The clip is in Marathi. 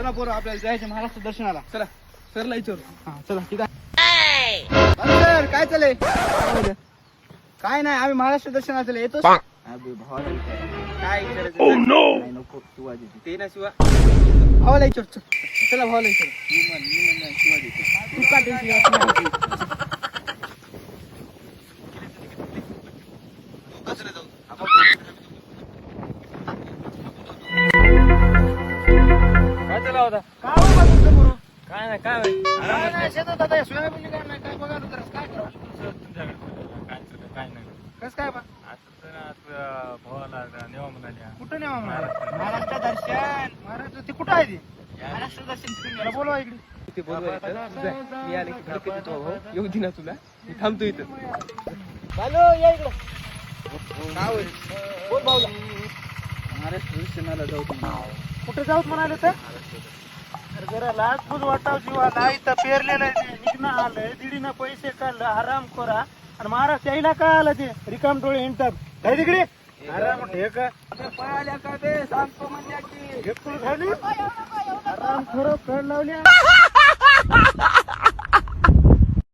चला पोरं आपल्याला जायचं महाराष्ट्र दर्शनाला. चला सरला विचारू. हा चला ठीक आहे. सर काय चालय? काय नाही, आम्ही महाराष्ट्र दर्शनाला चालले. येतो काय नको शिवाजी ते ना शिवा भावाला विचार. चला भावाला विचार. तू का टेन्शन काय चालला होता? काय नाही काय काय नाही कस काय बा आता भावाला नेवा म्हणाल्या. कुठं नाही महाराष्ट्र दर्शन. महाराष्ट्र ते कुठं आहे ते? महाराष्ट्र दर्शन बोलवा इकडे. मी आले की येऊ दे ना तुला. मी थांबतो इथं. हॅलो या इकडं. बोल भाऊला. महाराष्ट्र दर्शनाला जाऊ. कुठं जाऊत म्हणाले तर? जरा लाजपूत वाटाव जीवाला. इथं पेरलेलं निघणं आलंय, दीडीनं पैसे काढलं आराम करा. आणि महाराज यायला काय आलं ते रिकाम डोळे हिंडतात काय तिकडे आराम ठेका पळाल्या का ते सांगतो म्हणजे की आराम खरं कळ लावल्या.